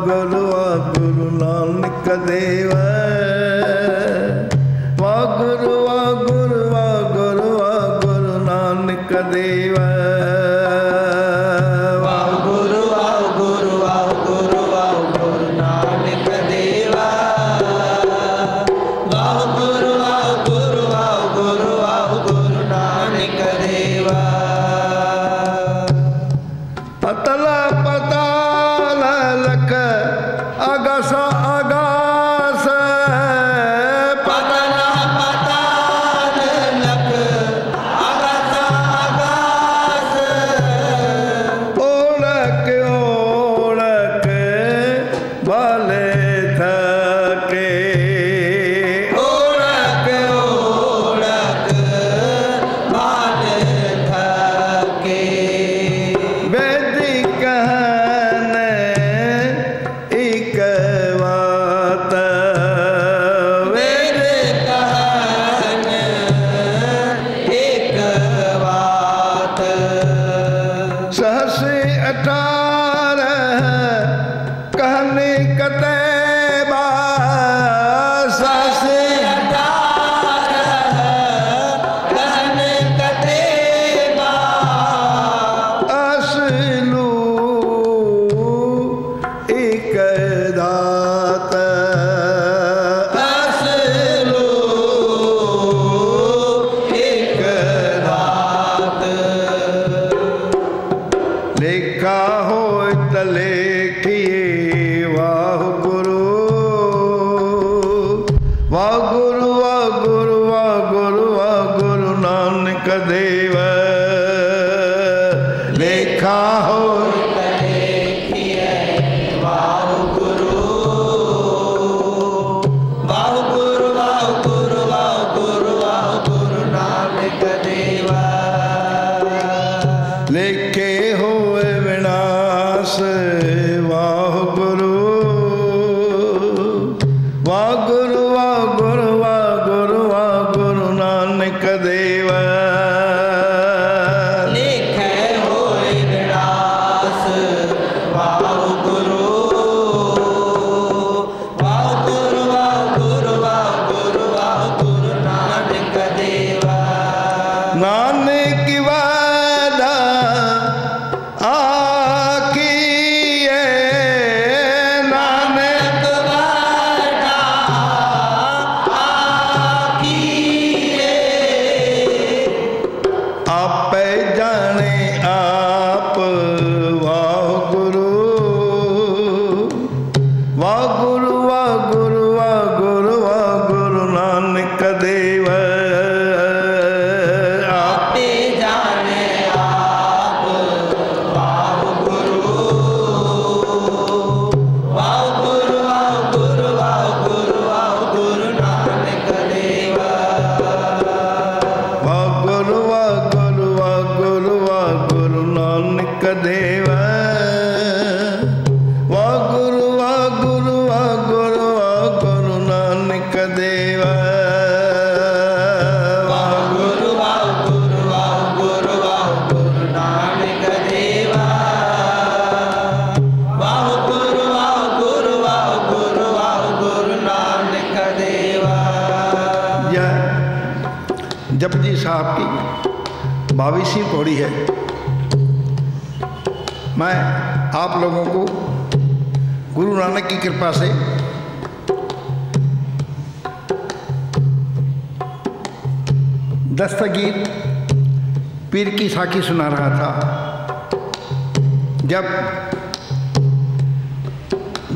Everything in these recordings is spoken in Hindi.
वागुरु वागुरु नानक देव वागुरु वागुरु वागुरु वागुरु नानक देव वागुरु वागुरु वागुरु वागुरु नानक देव वागुरु वागुरु वागुरु वागुरु नानक देव अतल पताल लख अगस अगास पतल पताल लख अगस अगास ओढ़क ओढ़क भले थके ओढ़क ओढ़क भाले थके वैदिक कहन एक बात वेद कहन एक बात सहस 18 कहने कतैबा सहस 18 कहन कतेबा असलू एक दात असलू एक दात लेखा हो लेखिए वाह गुरु वागुरु वागुरु वागुरु वागुरु नानक देव लेखा हो वागुरु वागुरु वागुरु वागुरु वागुरु नानक देव लेखे होए विनाश वाह गुरु वागुरु वागुरु वागुरु वागुरु नानक देव लेखे होए विनाश वागुरु वागुरु वागुरु वागुरु वागुरु नानक देव नानक वादा आखिए नानक वादा आखिए आप जाने आप वाह गुरु वागुरु वागुरु वागुरु वागुरु नानक देव आप आपे जाने आप वागुरु वागुरु वागुरु वागुरु वागुरु नानक देव वागुरु वागुरु वागुरु वागुरु नानक देव वागुरु वागुरु वागुरु वागुरु नानक देव वागुरु वागुरु वागुरु वागुरु नानक देव वागुरु वागुरु वागुरु वागुरु नानक देव यह जपजी साहब की 22वीं पौड़ी है। मैं आप लोगों को गुरु नानक की कृपा से दस्तगीर पीर की साखी सुना रहा था। जब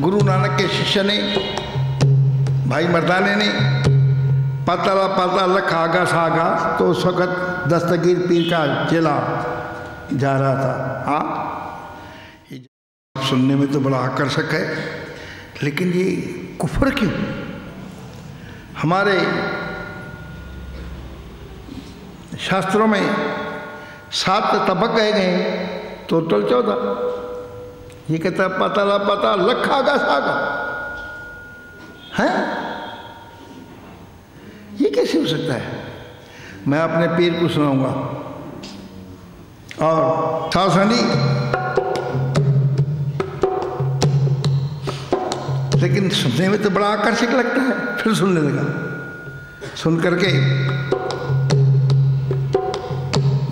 गुरु नानक के शिष्य ने भाई मर्दाने ने पाताला पाता लख आगा सागा तो उस वक़्त दस्तगीर पीर का चेला जा रहा था। हाँ, ये सुनने में तो बड़ा आकर्षक है, लेकिन ये कुफर क्यों? हमारे शास्त्रों में 7 तबक कहे गए, टोटल 14। ये कहता पाताला पाता लख आगा सागा है, ये कैसे हो सकता है? मैं अपने पीर को सुनाऊंगा। और सावधानी लेकिन सुनने में तो बड़ा आकर्षक लगता है। फिर सुनने लगा। सुन करके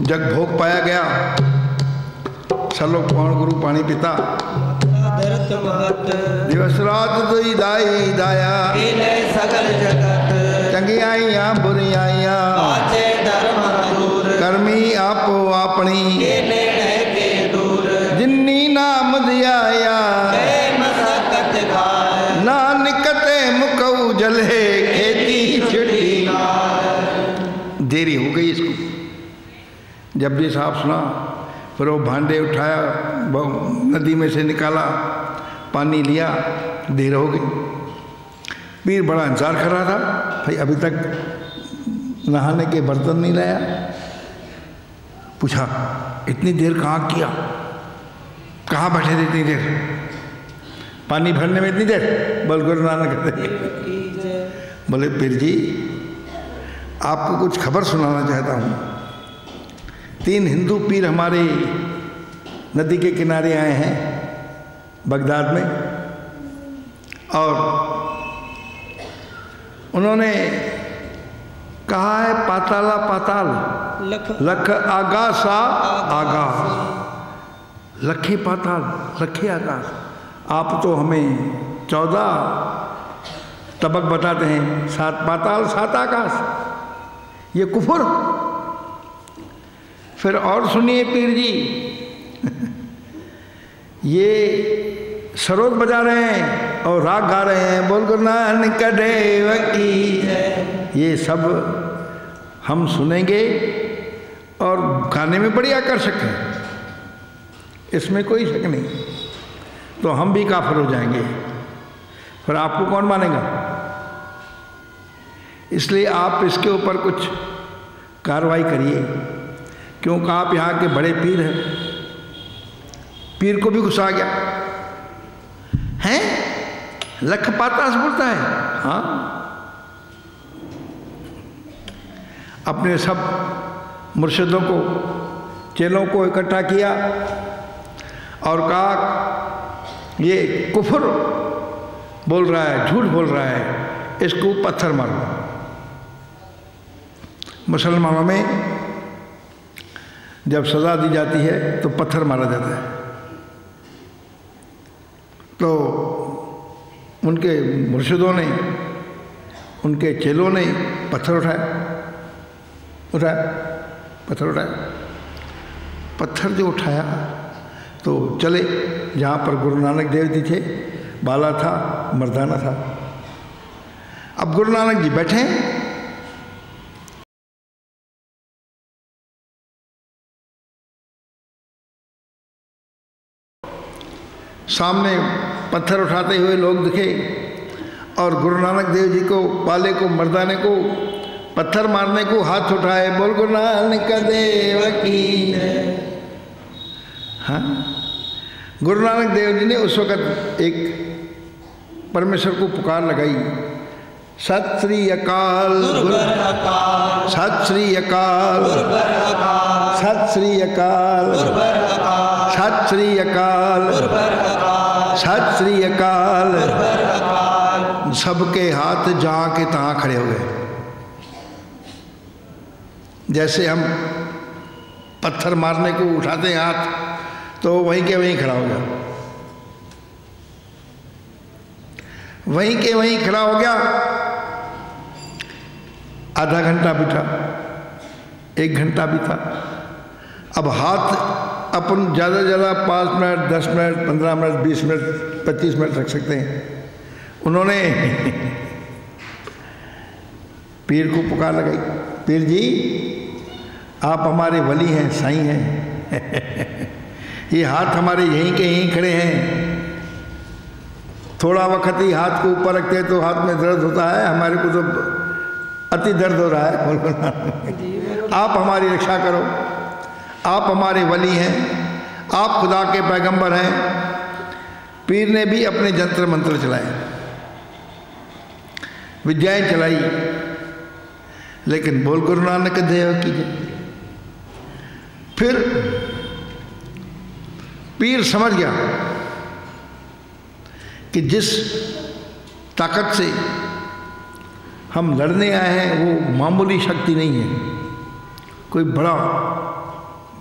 जग भोग पाया गया, सलोक पौण गुरु पानी पिता, दिवस रात दुई दाई दाया, सगल जगत चंगियाइयां बुरियाइयां, कर्मी आपो अपनी, जिन्नी नाम दियाया, नानकते मुकऊ जले, खेती छिड़ी। देरी हो गई इसको। जब भी साहब सुना, फिर वो भांडे उठाया, नदी में से निकाला, पानी लिया, देर हो गई। पीर बड़ा इंतजार कर रहा था, भाई अभी तक नहाने के बर्तन नहीं लाया। पूछा, इतनी देर कहाँ किया, कहाँ बैठे थे इतनी देर, पानी भरने में इतनी देर? बोल गुरु नानक कहते, बोले पीर जी आपको कुछ खबर सुनाना चाहता हूँ। 3 हिंदू पीर हमारे नदी के किनारे आए हैं बगदाद में, और उन्होंने कहा है पाताला पाताल, लख आगासा आगास, लखे पाताल लखे आकाश। आप तो हमें 14 तबक बताते हैं, 7 पाताल 7 आकाश, ये कुफर। फिर और सुनिए पीर जी, ये सरोद बजा रहे हैं और राग गा रहे हैं, बोल गुरु नानक देव की। ये सब हम सुनेंगे और गाने में बड़ी आकर्षक है, इसमें कोई शक नहीं। तो हम भी काफिर हो जाएंगे, फिर आपको कौन मानेगा? इसलिए आप इसके ऊपर कुछ कार्रवाई करिए, क्योंकि आप यहाँ के बड़े पीर हैं। पीर को भी गुस्सा आ गया, हैं लख पातास बोलता है। हाँ, अपने सब मुर्शिदों को, चेलों को इकट्ठा किया और कहा ये कुफर बोल रहा है, झूठ बोल रहा है, इसको पत्थर मारो। मुसलमानों में जब सज़ा दी जाती है तो पत्थर मारा जाता है। तो उनके मुर्शिदों ने, उनके चेलों ने पत्थर उठाया, पत्थर जो उठाया तो चले जहाँ पर गुरु नानक देव जी थे, बाला था, मर्दाना था। अब गुरु नानक जी बैठे, सामने पत्थर उठाते हुए लोग दिखे और गुरु नानक देव जी को, बाले को, मर्दाने को पत्थर मारने को हाथ उठाए, बोल गुरु नानक देव की। हाँ, गुरु नानक देव जी ने उस वक़्त एक परमेश्वर को पुकार लगाई, सत श्री अकाल, सत श्री अकाल, सत श्री अकाल, सत श्री अकाल, सत श्री अकाल। सबके हाथ जहाँ के तहाँ खड़े हो गए। जैसे हम पत्थर मारने को उठाते हैं हाथ, तो वहीं के वहीं खड़ा हो गया, वहीं के वहीं खड़ा हो गया। आधा घंटा बीता, 1 घंटा बीता। अब हाथ अपन ज़्यादा से ज़्यादा 5 minute, 10 minute, 15 minute, 20 minute, 25 minute रख सकते हैं। उन्होंने पीर को पुकार लगाई, पीर जी आप हमारे वली हैं, साईं हैं। ये हाथ हमारे यहीं के यहीं खड़े हैं। थोड़ा वक्त ही हाथ को ऊपर रखते हैं तो हाथ में दर्द होता है, हमारे को तो अति दर्द हो रहा है। आप हमारी रक्षा करो, आप हमारे वली हैं, आप खुदा के पैगंबर हैं। पीर ने भी अपने जंत्र मंत्र चलाए, विद्याएं चलाई, लेकिन बोल गुरु नानक देव की जय। फिर पीर समझ गया कि जिस ताकत से हम लड़ने आए हैं वो मामूली शक्ति नहीं है, कोई बड़ा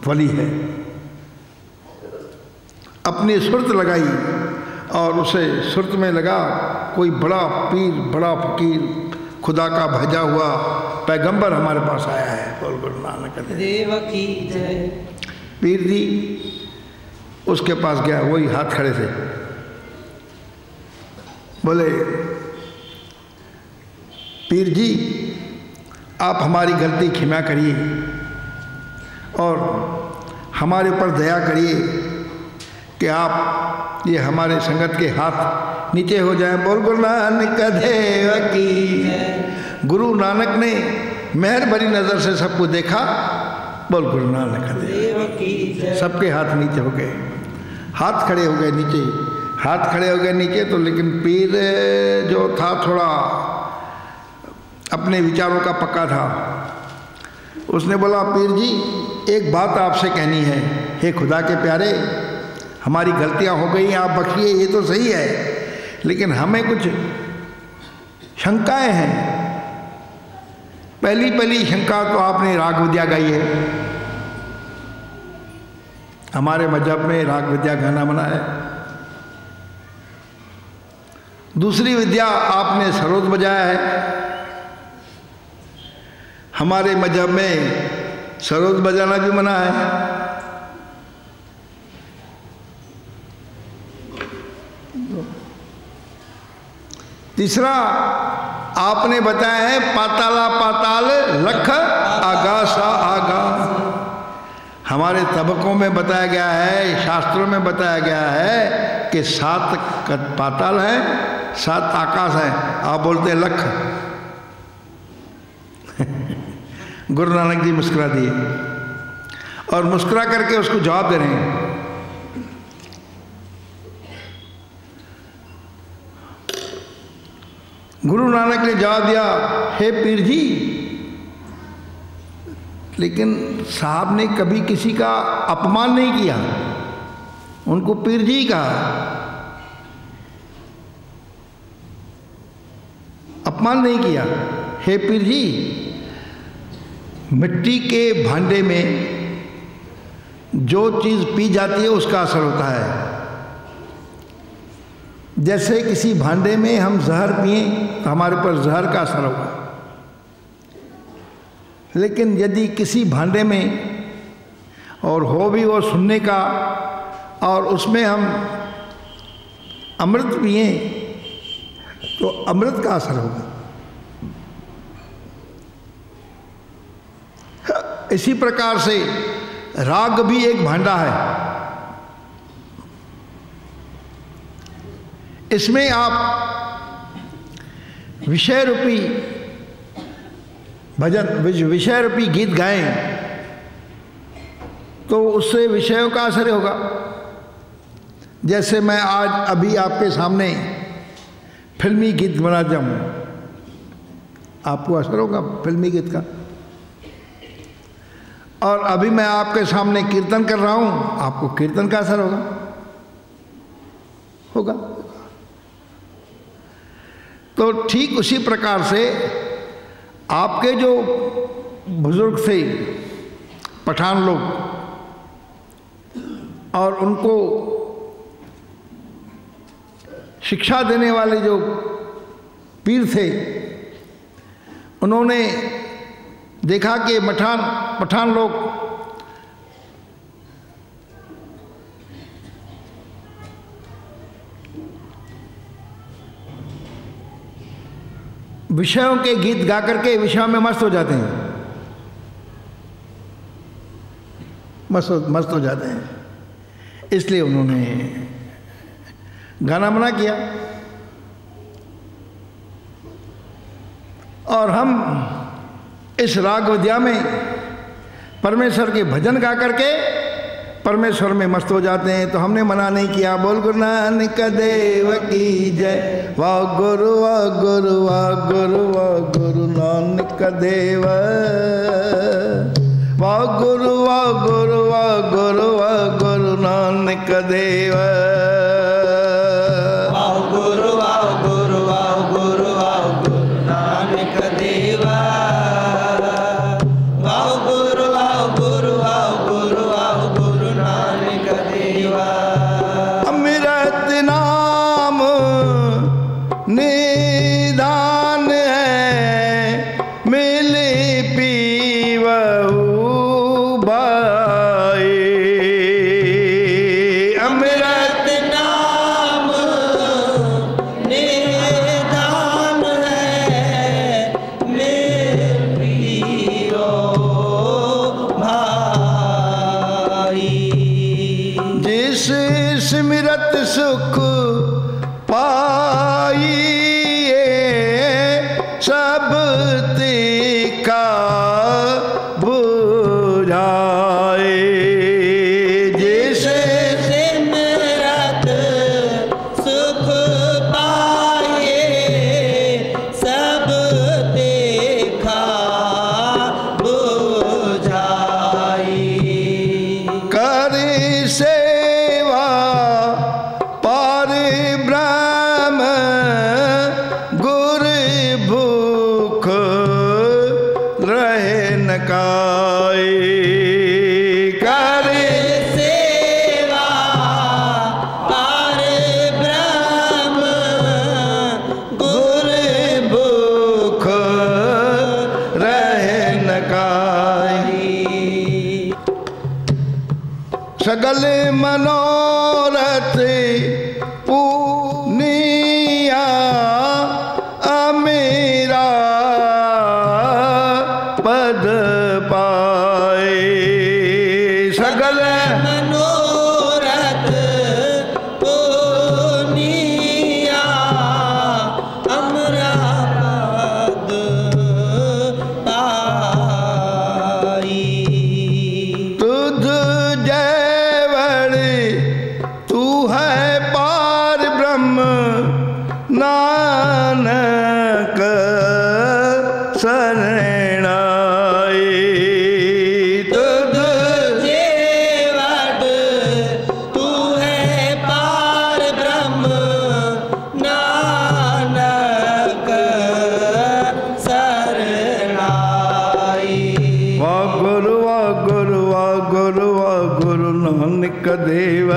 वली है। अपनी सुरत लगाई और उसे सुरत में लगा कोई बड़ा पीर, बड़ा फकीर, खुदा का भेजा हुआ पैगंबर हमारे पास आया है। बोल गुरु नानक देव की जय। पीर जी उसके पास गया, वही हाथ खड़े थे, बोले पीर जी आप हमारी गलती क्षमा करिए और हमारे ऊपर दया करिए कि आप ये हमारे संगत के हाथ नीचे हो जाएं। बोल गुरु नानक देव की। गुरु नानक ने मेहर भरी नज़र से सबको देखा। बोल गुरु नानक देव की। सबके हाथ नीचे हो गए, हाथ खड़े हो गए नीचे, हाथ खड़े हो गए नीचे। तो लेकिन पीर जो था थोड़ा अपने विचारों का पक्का था, उसने बोला पीर जी एक बात आपसे कहनी है। हे खुदा के प्यारे, हमारी गलतियां हो गई, आप बख्शिए, ये तो सही है, लेकिन हमें कुछ शंकाएं हैं। पहली शंका तो आपने राग विद्या गाई है, हमारे मजहब में राग विद्या गाना मना है। दूसरी विद्या आपने सरोद बजाया है, हमारे मजहब में सरोद बजाना भी मना है। तीसरा आपने बताया है पाताला पाताल लख आगासा आगा। हमारे तबकों में बताया गया है, शास्त्रों में बताया गया है कि 7 पाताल हैं, 7 आकाश हैं, आप बोलते हैं लख। गुरु नानक जी मुस्कुरा दिए और मुस्कुरा करके उसको जवाब दे रहे हैं। गुरु नानक ने जवाब दिया, हे पीर जी, लेकिन साहब ने कभी किसी का अपमान नहीं किया, उनको पीर जी कहा, अपमान नहीं किया। हे पीर जी, मिट्टी के भांडे में जो चीज़ पी जाती है उसका असर होता है। जैसे किसी भांडे में हम जहर पिए तो हमारे पर जहर का असर होगा, लेकिन यदि किसी भांडे में और हो भी वो सुनने का और उसमें हम अमृत पिए तो अमृत का असर होगा। इसी प्रकार से राग भी एक भांडा है, इसमें आप विषय रूपी भजन, विषय रूपी गीत गाएं तो उससे विषयों का असर होगा। जैसे मैं आज अभी आपके सामने फिल्मी गीत बना जाऊं, आपको असर होगा फिल्मी गीत का। और अभी मैं आपके सामने कीर्तन कर रहा हूं, आपको कीर्तन का असर होगा। तो ठीक उसी प्रकार से आपके जो बुजुर्ग थे पठान लोग, और उनको शिक्षा देने वाले जो पीर थे, उन्होंने देखा कि पठान लोग विषयों के गीत गा करके विषयों में मस्त हो जाते हैं, मस्त हो जाते हैं। इसलिए उन्होंने गाना मना किया। और हम इस राग विद्या में परमेश्वर के भजन गा करके परमेश्वर में मस्त हो जाते हैं, तो हमने मना नहीं किया। बोल गुरु नानक देव की जय। वाह गुरु वाह गुरु वाह गुरु वाह गुरु नानक देव। वाह गुरु वाह गुरु वाह गुरु वाह गुरु नानक देव। वाह गुरु वाह गुरु वाह निदान है मिले पीवऊ बाए। अमृत नाम निदान है मेरियो भाई। जिस सिमरत सुख पाइए सब तिका बुझाए। जिस सिमरत सुख पाए सब देखा बुझाई। कर सेवा पार ब्रह्म गुर भूख रहे न काए। कर सेवा पार ब्रह्म गुर भूख रहे न काए। सगल मनोरथ पूनिया अमीरा पद पाए। सगल मनोरथ पुनिया अमरा पद पाई। तुझ जयवड़ तू है पार ब्रह्म नानक शरणाई। तुझ जेवड़ तू है पार ब्रह्म नानक शरणाई। वाह गुरु वाह गुरु वाह गुरु वाह गुरु नानक देव।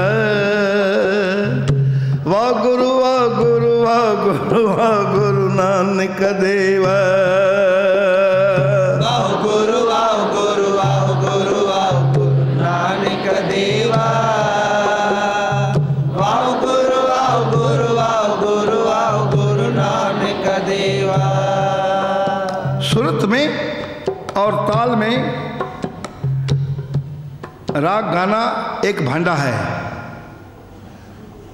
वाह गुरु वाह गुरु वाह गुरु वाह गुरु नानक देव। वाह गुरु वाह गुरु वाह गुरु वाह गुरु नानक देवा। वाह गुरु वाह गुरु वाह गुरु वाह गुरु नानक देवा। सुरत में और ताल में राग गाना एक भांडा है।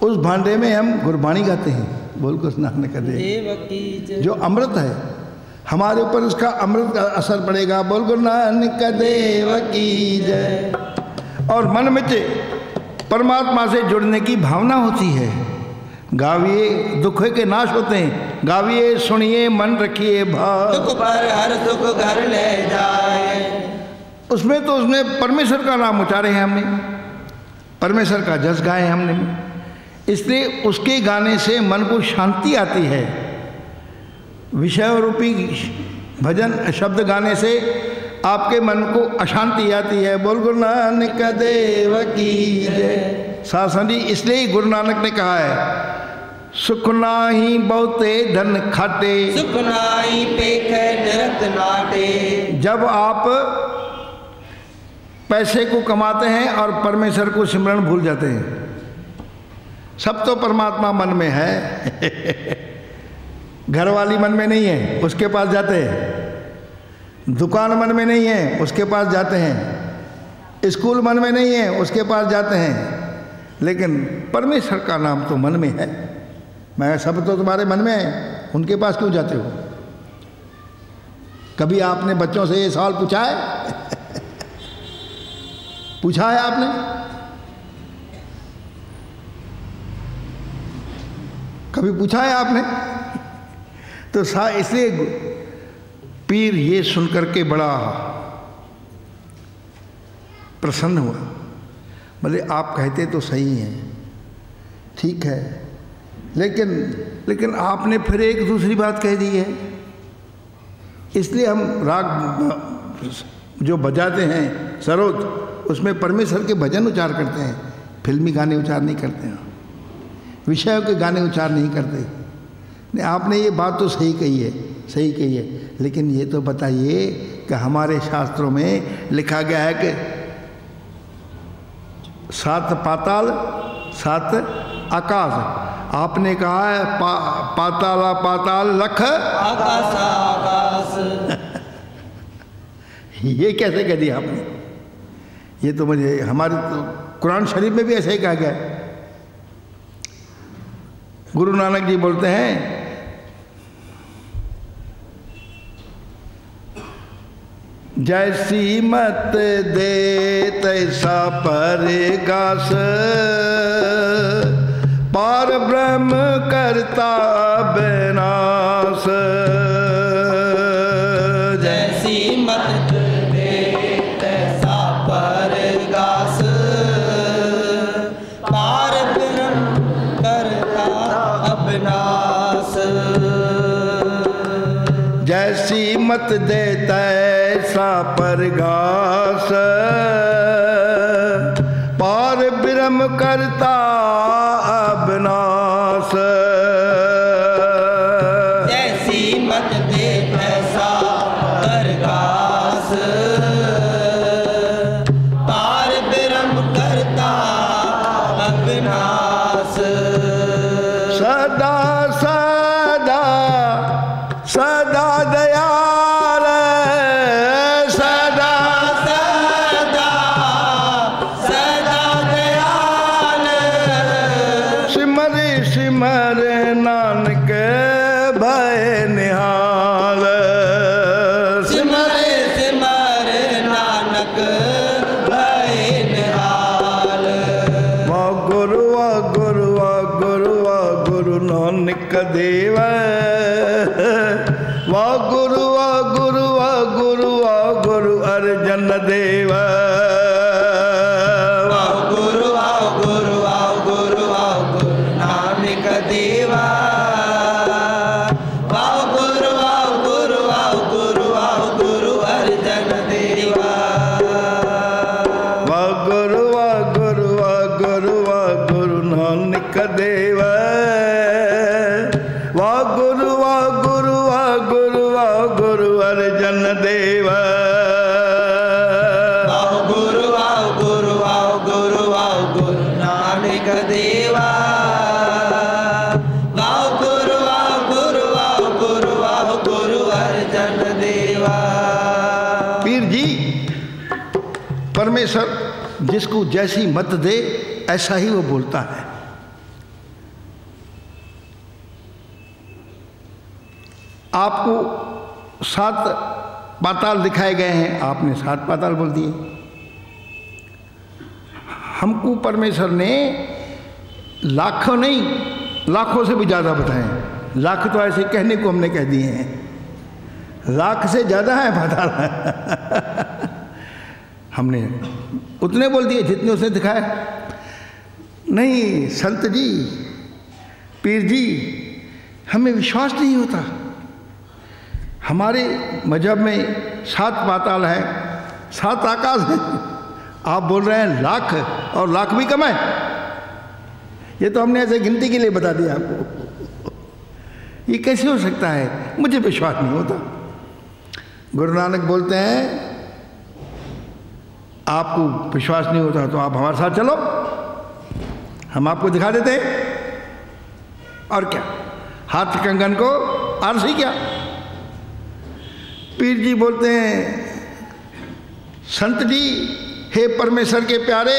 उस भांडे में हम गुरबाणी गाते हैं। बोल कृष्ण नानक देव। देवकी जय। जो अमृत है हमारे ऊपर उसका अमृत का असर पड़ेगा। बोल गुरु नानक देव की जय। और मन में परमात्मा से जुड़ने की भावना होती है। गाविए दुख के नाश होते हैं। गाविए सुनिए मन रखिए भाव। दुख पर हर सुख घर ले जाए। उसमें तो उसने परमेश्वर का नाम उचारे हैं हमने, परमेश्वर का जस गाए हमने, इसलिए उसके गाने से मन को शांति आती है। विषय रूपी भजन शब्द गाने से आपके मन को अशांति आती है। बोल गुरु नानक देव की जय। सासनी इसलिए ही गुरु नानक ने कहा है सुख नाही बहुते धन खाटे। सुख नाई पेखे निरत नाटे। जब आप पैसे को कमाते हैं और परमेश्वर को सिमरन भूल जाते हैं। सब तो परमात्मा मन में है। घरवाली मन में नहीं है, उसके पास जाते हैं। दुकान मन में नहीं है, उसके पास जाते हैं। स्कूल मन में नहीं है, उसके पास जाते हैं। लेकिन परमेश्वर का नाम तो मन में है। मैं सब तो तुम्हारे मन में है, उनके पास क्यों जाते हो? कभी आपने बच्चों से ये सवाल पूछा है? पूछा है आपने? कभी पूछा है आपने? तो इसलिए पीर ये सुनकर के बड़ा प्रसन्न हुआ। बोले आप कहते तो सही हैं, ठीक है, लेकिन आपने फिर एक दूसरी बात कह दी है। इसलिए हम राग जो बजाते हैं सरोद, उसमें परमेश्वर के भजन उच्चार करते हैं। फिल्मी गाने उच्चार नहीं करते हैं, विषयों के गाने उच्चार नहीं करते। नहीं, आपने ये बात तो सही कही है, सही कही है, लेकिन ये तो बताइए कि हमारे शास्त्रों में लिखा गया है कि 7 पाताल 7 आकाश। आपने कहा है पाताला पाताल लख आकाश आकाश। ये कैसे कह दिया आपने? ये तो मुझे हमारे तो कुरान शरीफ में भी ऐसे ही कहा गया है। गुरु नानक जी बोलते हैं जैसी मत दे तैसा परगास, पार ब्रह्म करता विनाश। जैसी मत दे तैसा परगास, पार ब्रह्म करता अविनाश। जैसी मत दे तैसा परगास, पार ब्रह्म करता अविनाश। जैसी मत दे ऐसा परगास, पार ब्रह्म करता अविनाश। सदा सदा सदा दयाल, सदा सदा सदा दयाल, सिमर सिमर नानक भय निहाल। सिमर सिमर नानक भय निहाल। वाह गुरु वाह गुरु वाह गुरु वाह गुरु नानक देव। वाह गुरु वाह गुरु वाह गुरु वाह गुरु अर्जन देव। वाह गुरु वाह गुरु वाह गुरु वाह गुरु नानक देवा। वाह गुरु वाह गुरु वाह गुरु वाह गुरु अर्जन देवा। वाह गुरु वाह गुरु वाह गुरु वाह गुरु नानक देव। वाह गुरु वाह गुरु वाह गुरु वाह गुरु अर्जन देव। वाह गुरु वाह गुरु वाह गुरु वाह गुरु नानक देवा। वाह गुरु वाह गुरु वाह गुरु वाह गुरु अर्जन देवा। पीर जी, परमेश्वर जिसको जैसी मत दे ऐसा ही वो बोलता है। आपको 7 पाताल दिखाए गए हैं, आपने 7 पाताल बोल दिए। हमको परमेश्वर ने लाखों नहीं, लाखों से भी ज़्यादा बताए। लाख तो ऐसे कहने को हमने कह दिए हैं, लाख से ज़्यादा है पाताल। हमने उतने बोल दिए जितने उसने दिखाए। नहीं संत जी, पीर जी, हमें विश्वास नहीं होता। हमारे मजहब में 7 पाताल है, 7 आकाश है, आप बोल रहे हैं लाख, और लाख भी कम है। ये तो हमने ऐसे गिनती के लिए बता दिया आपको। ये कैसे हो सकता है? मुझे विश्वास नहीं होता। गुरु नानक बोलते हैं आपको विश्वास नहीं होता तो आप हमारे साथ चलो, हम आपको दिखा देते हैं। और क्या, हाथ कंगन को आरसी क्या। पीर जी बोलते हैं संत जी, हे परमेश्वर के प्यारे,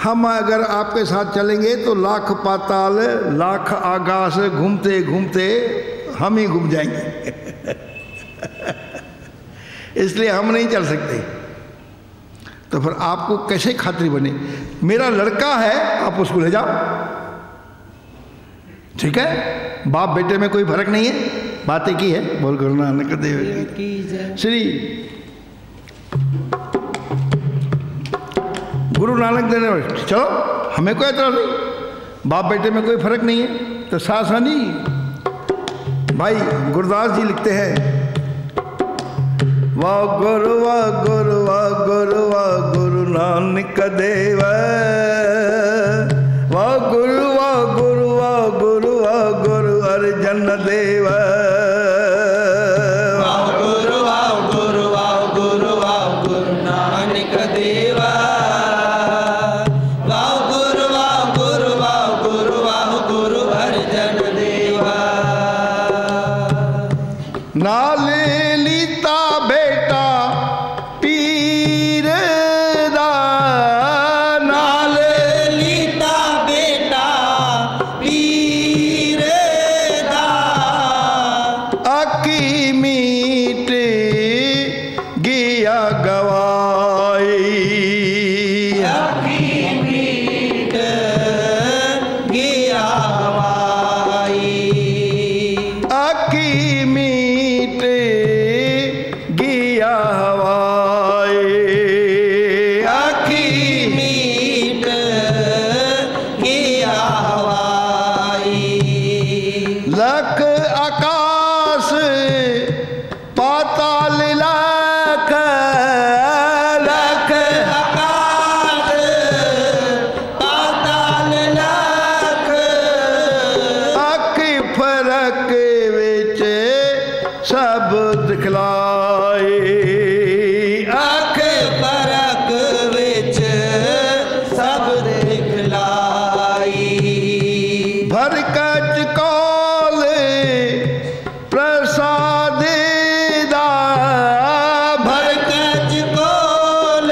हम अगर आपके साथ चलेंगे तो लाख पाताल लाख आकाश घूमते घूमते हम ही घूम जाएंगे। इसलिए हम नहीं चल सकते। तो फिर आपको कैसे खातिरी बने? मेरा लड़का है, आप उसको ले जाओ, ठीक है। बाप बेटे में कोई फर्क नहीं है, बातें की है। बोल गुरु नानक देव की श्री। गुरु नानक देव, चलो, हमें कोई एतराज नहीं, बाप बेटे में कोई फर्क नहीं है। तो सासानी भाई गुरदास जी लिखते हैं, वाह गुरु वाह गुरु वाह गुरु वाह गुरु नानक देव। वाह गुरु वाह गुरु वाह गुरु वाह गुरु हर जन देव। वाह गुरु वाह गुरु वाह गुरु वाह गुरु नानक देवा। वाह गुरु वाह गुरु वाह गुरु वाह गुरु हर जन देवा। नाले लीता बेटा पीर दा, नाले लीता बेटा पीर दा। आकी मीट गिया गवाई। आखी मीट गिया हवाई। आकी मीट गिया हवाई। आखी मीट गिया हवाई। लख आकाश पाताल लाख। लख आकाश पाताल लाख। आखी फरक विच सब दिखलाए। अख फरक विच सब दिखलाई। भर कच कौल प्रसाद दा। भर कच कोल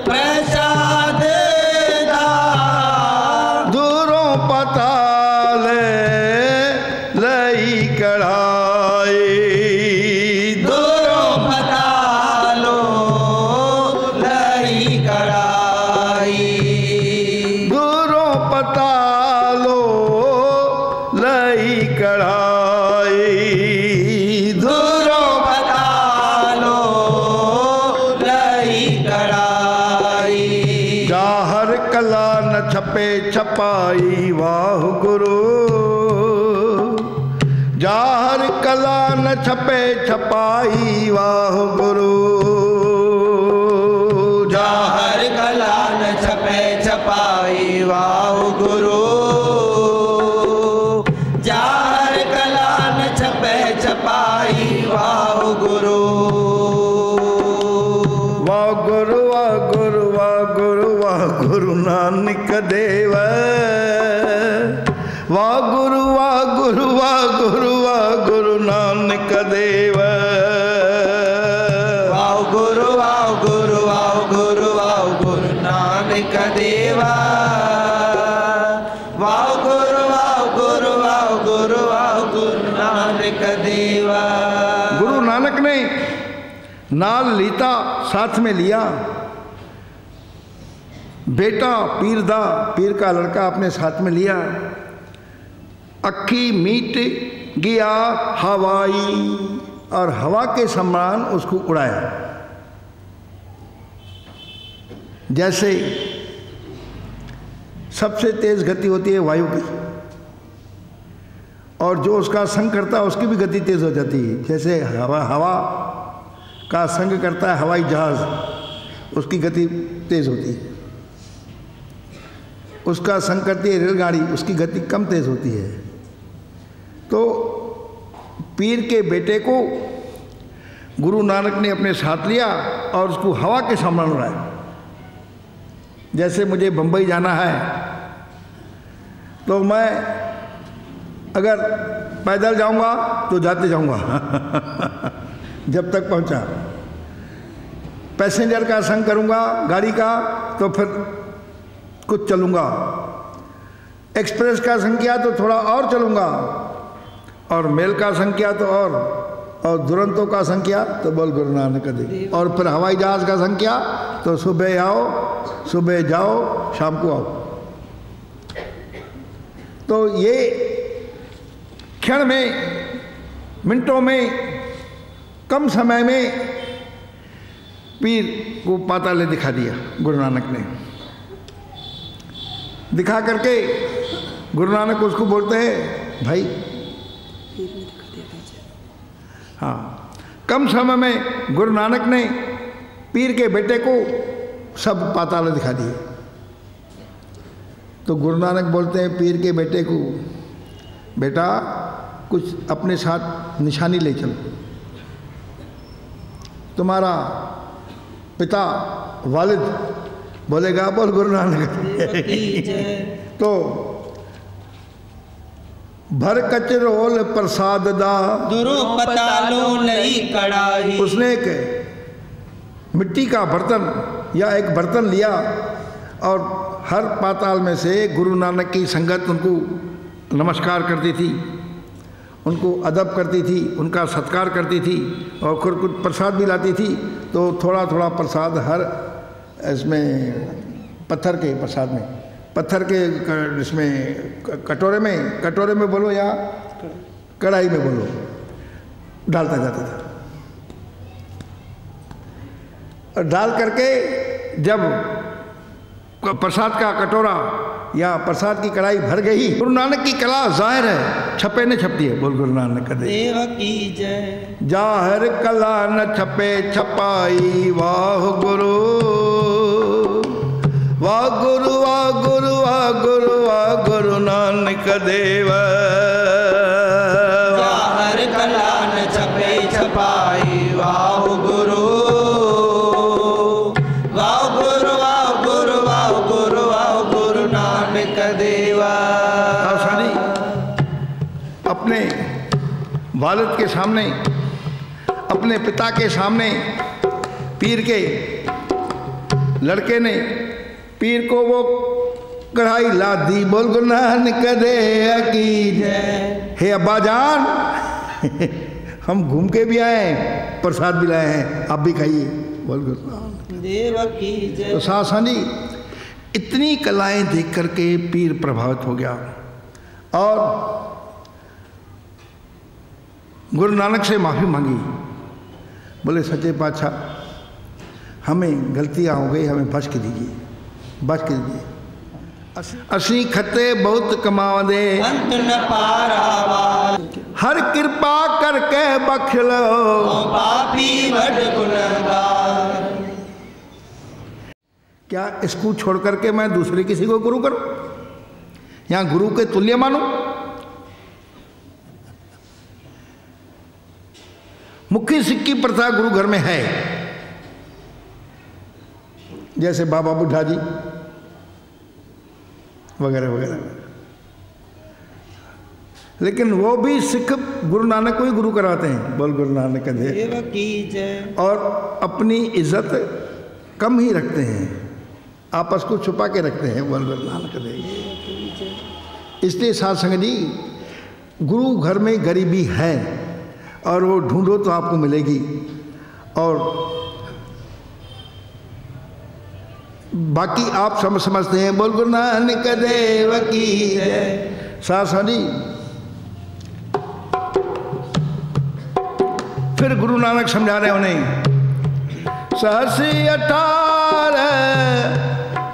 प्रसाद दा। दूरों पताल लई कढ़ाए। दूरों पतालो लई कड़ाई। दूरों पतालो लई कढ़ाई। दूरों पतालो लई कड़ाई। जाहर कला न छपे छपाई वाह गुरु। जाहर कला न छपे छपाई वाह गुरु। जाहर कला न छपे छपाई वाह गुरु। जाहर कला न छपे छपाई वाह गुरु। वाह गुरु वाह गुरु वाह गुरु वाह गुरु नानक देव। वाह गुरु वाह गुरु वाह गुरु वाह गुरु नानक देव। वाह गुरु वाह गुरु वाह गुरु वाह गुरु नानक देवा। वाह गुरु वाह गुरु वाह गुरु वाह गुरु नानक देवा। गुरु नानक ने नाल लीता साथ में लिया बेटा पीर दा, पीर का लड़का अपने साथ में लिया। अक्खी मीट गया हवाई, और हवा के समान उसको उड़ाया। जैसे सबसे तेज गति होती है वायु की, और जो उसका संग करता है उसकी भी गति तेज हो जाती है। जैसे हवा का संग करता है हवाई जहाज, उसकी गति तेज होती है। उसका संग करती है रेलगाड़ी, उसकी गति कम तेज होती है। तो पीर के बेटे को गुरु नानक ने अपने साथ लिया और उसको हवा के समान उड़ाया। जैसे मुझे बम्बई जाना है तो मैं अगर पैदल जाऊंगा तो जाते जाऊंगा जब तक पहुंचा। पैसेंजर का संग करूंगा गाड़ी का तो फिर कुछ चलूंगा। एक्सप्रेस का संग किया तो थोड़ा और चलूंगा, और मेल का संग किया तो और दुरंतों का संग किया तो बोल गुरु नानक देव। और फिर हवाई जहाज का संग किया तो सुबह आओ, सुबह जाओ, शाम को आओ। तो ये क्षण में, मिनटों में, कम समय में पीर को पाताल दिखा दिया गुरु नानक ने। दिखा करके गुरु नानक उसको बोलते हैं भाई, हाँ, कम समय में गुरु नानक ने पीर के बेटे को सब पाताल दिखा दिए। तो गुरु नानक बोलते हैं पीर के बेटे को, बेटा कुछ अपने साथ निशानी ले चलो। तुम्हारा पिता वालिद बोलेगा बोल गुरु नानक तो भर कचरोल प्रसाद दा दुरु पतालो लई कड़ाही। उसने एक मिट्टी का बर्तन या एक बर्तन लिया और हर पाताल में से गुरु नानक की संगत उनको नमस्कार करती थी, उनको अदब करती थी, उनका सत्कार करती थी और खुद कुछ प्रसाद भी लाती थी। तो थोड़ा थोड़ा प्रसाद हर इसमें पत्थर के प्रसाद में, पत्थर के इसमें कटोरे में बोलो या कढ़ाई में बोलो, डालता जाता था। और डाल करके जब प्रसाद का कटोरा या प्रसाद की कढ़ाई भर गई, गुरु नानक की कला जाहिर है, छपे न छपती है। बोल गुरु नानक का देव की जय। जाहिर कला न छपे छपाई, वाह गुरु वाह गुरु वाह गुरु वाह गुरु वाह गुरु नानक देव। जाहिर कला न छपे छपाई, वाह गुरु वाह गुरु वाह गुरु वाह गुरु वाह गुरु नानक देवा। आसानी अपने वालिद के सामने, अपने पिता के सामने पीर के लड़के ने पीर को वो कढ़ाई ला दी। बोल गुरु नानक देव की जय। हे अब्बा जान हम घूम के भी आए हैं, प्रसाद भी लाए हैं, आप भी खाइए। बोल गुरु नानक देव की जय। तो सासानी इतनी कलाएं देख करके पीर प्रभावित हो गया और गुरु नानक से माफ़ी मांगी। बोले सच्चे पातशाह हमें गलतियां हो गई, हमें बख्श के दीजिए, बख्श के दीजिए। असी खते बहुत कमावदे अंत न पारावार, हर कृपा करके बख्श लो पापी बड़ गुनहगार। क्या इसको छोड़ करके मैं दूसरे किसी को गुरु करूं, या गुरु के तुल्य मानूं? मुख्य सिक्की प्रथा गुरु घर में है, जैसे बाबा बुढ़ा जी वगैरह वगैरह, लेकिन वो भी सिख गुरु नानक को ही गुरु कराते हैं। बोल गुरु नानक देव देव की जय। और अपनी इज्जत कम ही रखते हैं, आपस को छुपा के रखते हैं। बोल गुरु नानक देव। इसलिए साध संगत जी, गुरु घर में गरीबी है और वो ढूंढो तो आपको मिलेगी, और बाकी आप समझते हैं। बोल गुरु नानक देव की जय। साध संगत जी, फिर गुरु नानक समझा रहे उन्हें, सहसी 18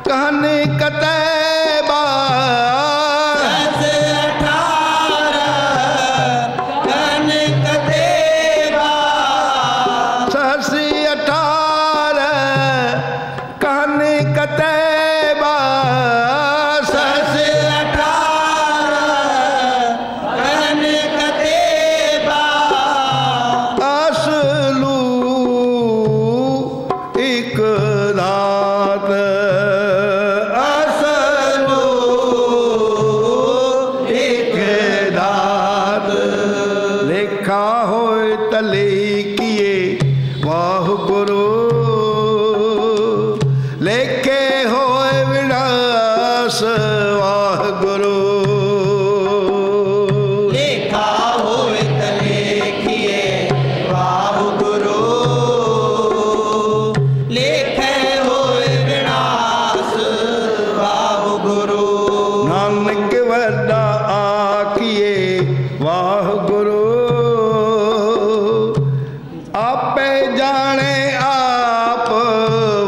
कहने कतैबा, सहसी 18 कहने कतैबा, सहसी 18 कहने कतैबा, सहसी 18 कहने कतैबा, असलू एक रात, असलू एक रात, लेखा होए तले किए वाह गुरु, लेखे होए विनाश वाह गुरु, लेखा होए तले किए वाह गुरु, लेखे होए विनाश वाह गुरु, नानक वड्डा आखिए वाह गुरु, आपे जाने आप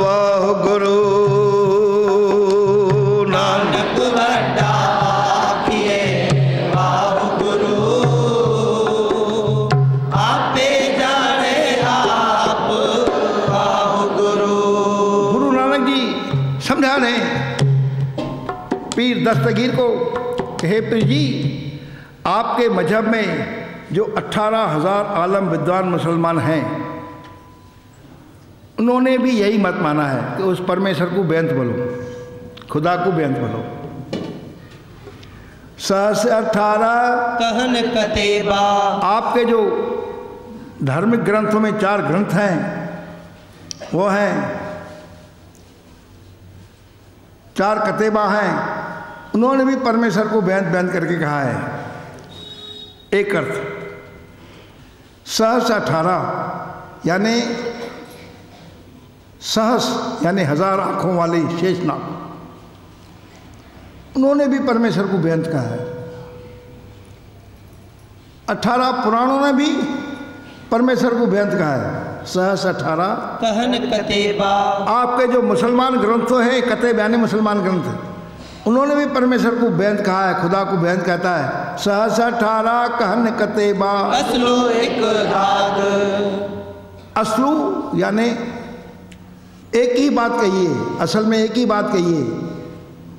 वाह गुरु, नानक वड्डा आखिए वाह गुरु, आपे जाने आप वाह गुरु। गुरु नानक जी समझा रहे पीर दस्तगीर को, हे पीर जी आपके मजहब में जो 18,000 आलम विद्वान मुसलमान हैं, उन्होंने भी यही मत माना है कि उस परमेश्वर को बेअंत बोलो, खुदा को बेअंत बोलो। 18 कहन कतेबा, आपके जो धार्मिक ग्रंथों में 4 ग्रंथ हैं, वो हैं 4 कतेबा हैं, उन्होंने भी परमेश्वर को बेअंत करके कहा है। एक अर्थ 18 यानी सहस यानी 1000 आंखों वाली शेषनाग, उन्होंने भी परमेश्वर को बेअंत कहा है। 18 पुराणों ने भी परमेश्वर को बेअंत कहा है। 18 कहन कतेबा, आपके जो मुसलमान ग्रंथों हैं, कतेब यानी मुसलमान ग्रंथ, उन्होंने भी परमेश्वर को बेअंत कहा है, खुदा को बेअंत कहता है। 18 कहन कतेबा, असलो एक धात, असलू यानी एक ही बात कहिए, असल में एक ही बात कहिए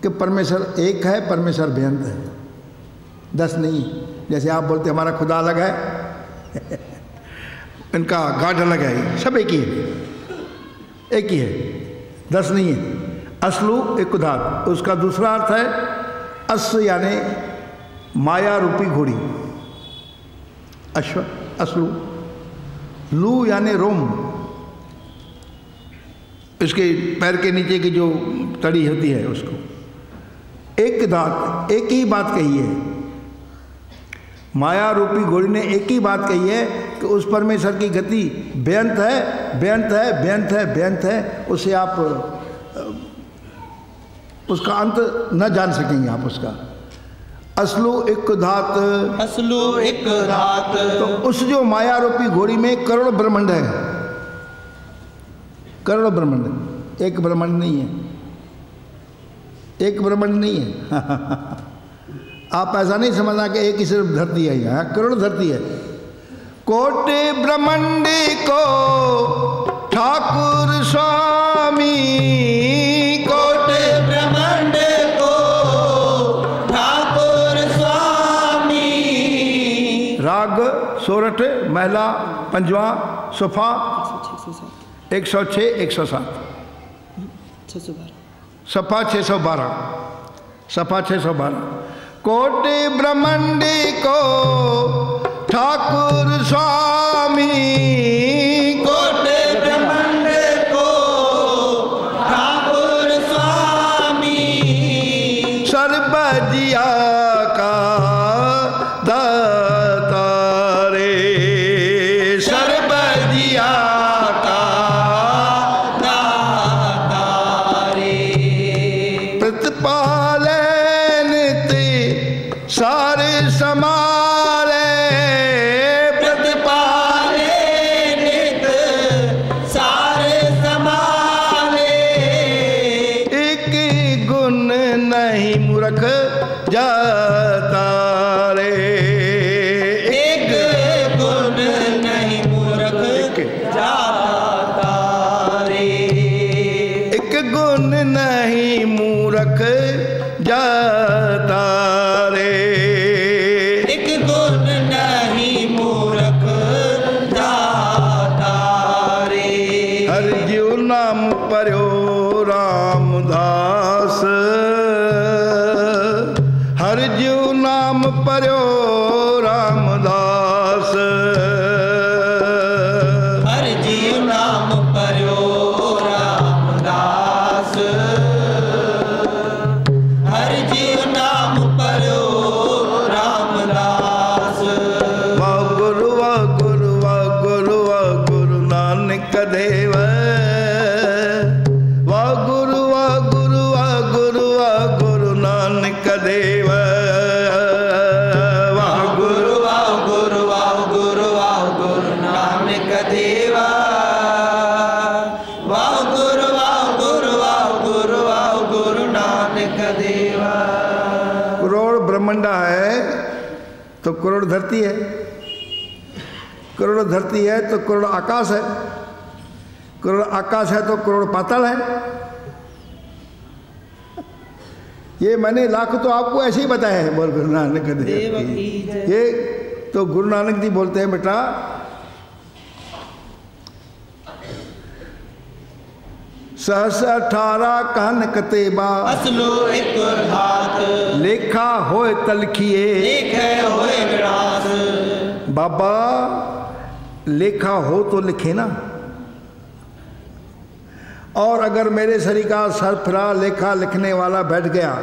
कि परमेश्वर एक है, परमेश्वर बेअंत है, 10 नहीं। जैसे आप बोलते हमारा खुदा अलग है इनका गाढ़ अलग है, सब एक ही है, एक ही है, 10 नहीं है। असलू एक उदाहरण। उसका दूसरा अर्थ है अस यानी माया रूपी घोड़ी, अश्व असलू। लू यानी रोम, इसके पैर के नीचे की जो तड़ी होती है उसको। एक दांत, एक ही बात कही है, माया रूपी घोड़ी ने एक ही बात कही है कि उस परमेश्वर की गति बेअंत है, बेअंत है, बेअंत है, बेअंत है। उसे आप उसका अंत न जान सकेंगे आप उसका। असलू एक धात, असलो एक धात, तो उस जो माया रूपी घोड़ी में करोड़ ब्रह्मांड है, करोड़ ब्रह्मांड, एक ब्रह्मांड नहीं है, एक ब्रह्मांड नहीं है आप ऐसा नहीं समझना कि एक ही सिर्फ धरती है, यहाँ करोड़ धरती है। कोटि ब्रह्मांड को ठाकुर स्वामी, कोटि ब्रह्मांड को ठाकुर स्वामी। राग सोरठ, महिला पंजवा, सुफा 106 107, सफा 612, सफा 612। कोटि ब्रह्मांड को ठाकुर स्वामी, कोटि ब्रह्मांड को ठाकुर स्वामी। सर्वजिया का दाता रे, सर्वजिया का दाता रे। प्रतिपालन ते सारे समारे, प्रतिपाले नित सारे समाले। एक गुण नहीं मूर्ख जाता रे, एक गुण नहीं मूर्ख जाता रे। एक गुण नहीं मूर्ख जाता रे। एक गुण नहीं मूर्ख जाता रे। हर जीव नाम पर्यो रामदास, हर जीव नाम पर्यो रामदास। हर जीव नाम पर्यो रामदास, हर जीव नाम पर्यो रामदास। वाह गुरु वाह गुरु वाह गुरु वाह गुरु नानक देव, वाह गुरु वाह गुरु वाह गुरु वाह गुरु नानक देव। वाह गुरु वाह गुरु वाह गुरु वाह गुरु नानक देवा। वाह गुरु वाह गुरु वाह गुरु वाह गुरु नानक देवा। करोड़ ब्रह्मांडा है तो करोड़ धरती है, करोड़ धरती है तो करोड़ आकाश है, करोड़ आकाश है तो करोड़ पाताल है। ये मैंने लाख तो आपको ऐसे ही बताया है, बोल गुरु नानक देव की। ये तो गुरु नानक जी बोलते हैं बेटा, सहस 18 कहन कतेबा असलो एक हाथ लेखा होए तलखिए लेखे होए विनाश। बाबा लेखा हो तो लिखे ना, और अगर मेरे शरीर का सरफरा लेखा लिखने वाला बैठ गया,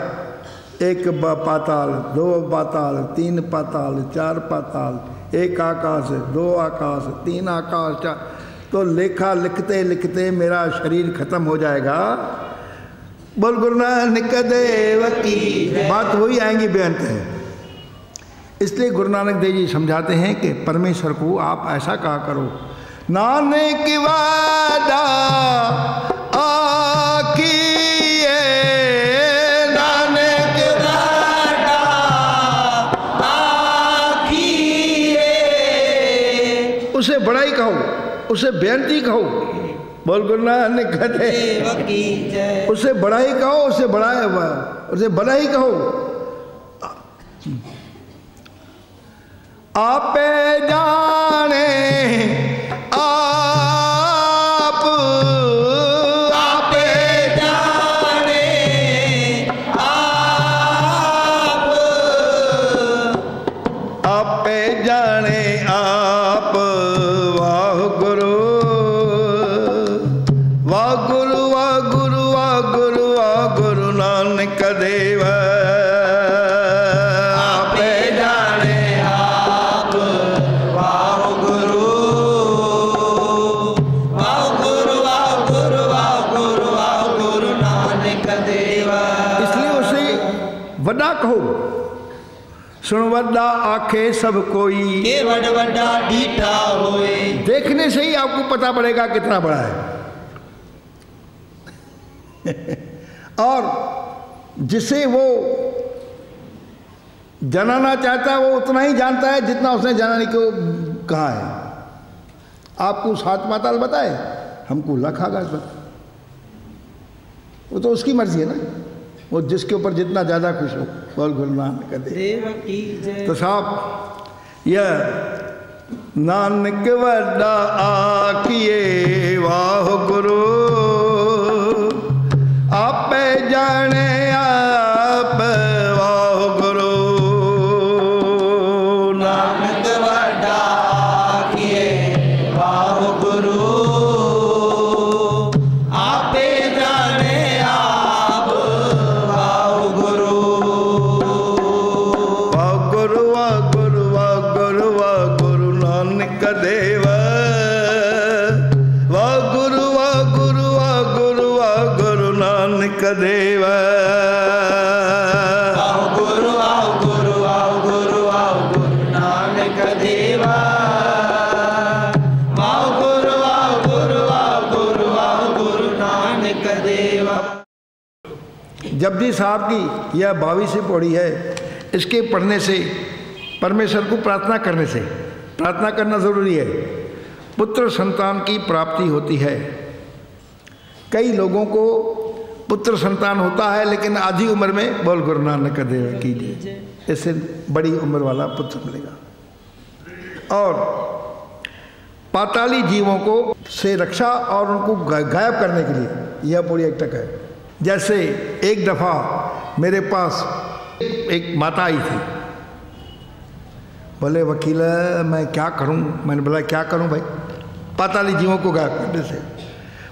1 पाताल 2 पाताल 3 पाताल 4 पाताल 1 आकाश 2 आकाश 3 आकाश 4, तो लेखा लिखते लिखते मेरा शरीर खत्म हो जाएगा। बोल गुरु नानक देव की। बात वही आएंगी बेअंत है। इसलिए गुरु नानक देव जी समझाते हैं कि परमेश्वर को आप ऐसा कहा करो, नानक वादा आकिए, नानक वादा आकिए। उसे बड़ाई कहो, उसे बेनती कहो। बोल गुरु नानक देव की जय। उसे बड़ाई कहो, उसे बड़ाई कहो। आपे जाने आप, आपे जाने आप, आपे जाने आप। वाह गुरु वाह गुरु वाह गुरु वाह गुरु वाह गुरु नानक देव। वड्डा कहो, सुन वड्डा आखे सब कोई, के वड वड्डा डीठा होए। देखने से ही आपको पता पड़ेगा कितना बड़ा है। और जिसे वो जनाना चाहता है वो उतना ही जानता है जितना उसने जनाने को कहा है। आपको 7 पाताल बताए, हमको लाख आकाश बताए। वो तो उसकी मर्जी है ना, वो जिसके ऊपर जितना ज़्यादा खुश हो। बोल गुरु नानक देव की जय। तो साहब यह नानक वड्डा आकिए, वाह गुरु आपे जाने आप। वाह गुरु नानक वड्डा आकिए, वाह गुरु आपे जाने आप। वाह गुरु वाह गुरु वाह गुरु वाह गुरु वाह गुरु नानक देव। वाह गुरु वाह गुरु वाह गुरु वाह गुरु नानक देव। वाह गुरु वाह गुरु वाह गुरु वाह गुरु नानक देवा। वाह गुरु वाह गुरु वाह गुरु वाह गुरु नानक देवा। जपजी साहब की यह 22वीं पौड़ी है। इसके पढ़ने से, परमेश्वर को प्रार्थना करने से, प्रार्थना करना ज़रूरी है, पुत्र संतान की प्राप्ति होती है। कई लोगों को पुत्र संतान होता है लेकिन आधी उम्र में, बोल गुरु नानक देव की जय, इससे बड़ी उम्र वाला पुत्र मिलेगा। और पाताली जीवों को से रक्षा और उनको गायब करने के लिए यह पूरी एक टक है। जैसे एक दफ़ा मेरे पास एक माता आई थी, बोले वकील मैं क्या करूं। मैंने बोला क्या करूं भाई, पाताली जीवों को गायब करने से।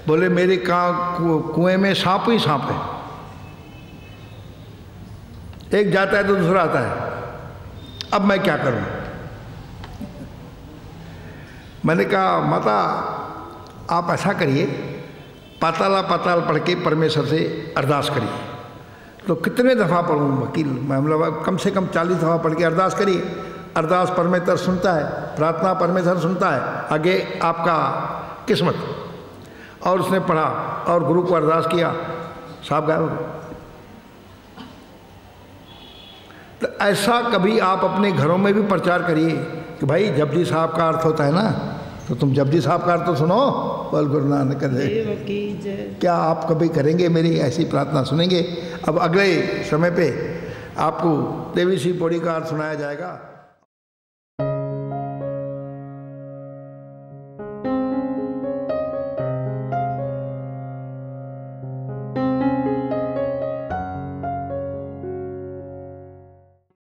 बोले मेरे कुएं में सांप ही सांप है, एक जाता है तो दूसरा आता है, अब मैं क्या करूं। मैंने कहा माता आप ऐसा करिए, पाताला पाताल पढ़ के परमेश्वर से अरदास करिए। तो कितने दफ़ा पढ़ूँ वकील, मतलब कम से कम 40 दफ़ा पढ़ के अरदास करिए। अरदास परमेश्वर सुनता है, प्रार्थना परमेश्वर सुनता है, आगे आपका किस्मत। और उसने पढ़ा और गुरु को अरदास किया, साहब गायब हो गए। तो ऐसा कभी आप अपने घरों में भी प्रचार करिए कि भाई जपजी साहब का अर्थ होता है ना, तो तुम जपजी साहब का अर्थ तो सुनो। बोल गुरु नानक देव की जय। क्या आप कभी करेंगे, मेरी ऐसी प्रार्थना सुनेंगे? अब अगले समय पे आपको 23वीं पौड़ी का अर्थ सुनाया जाएगा।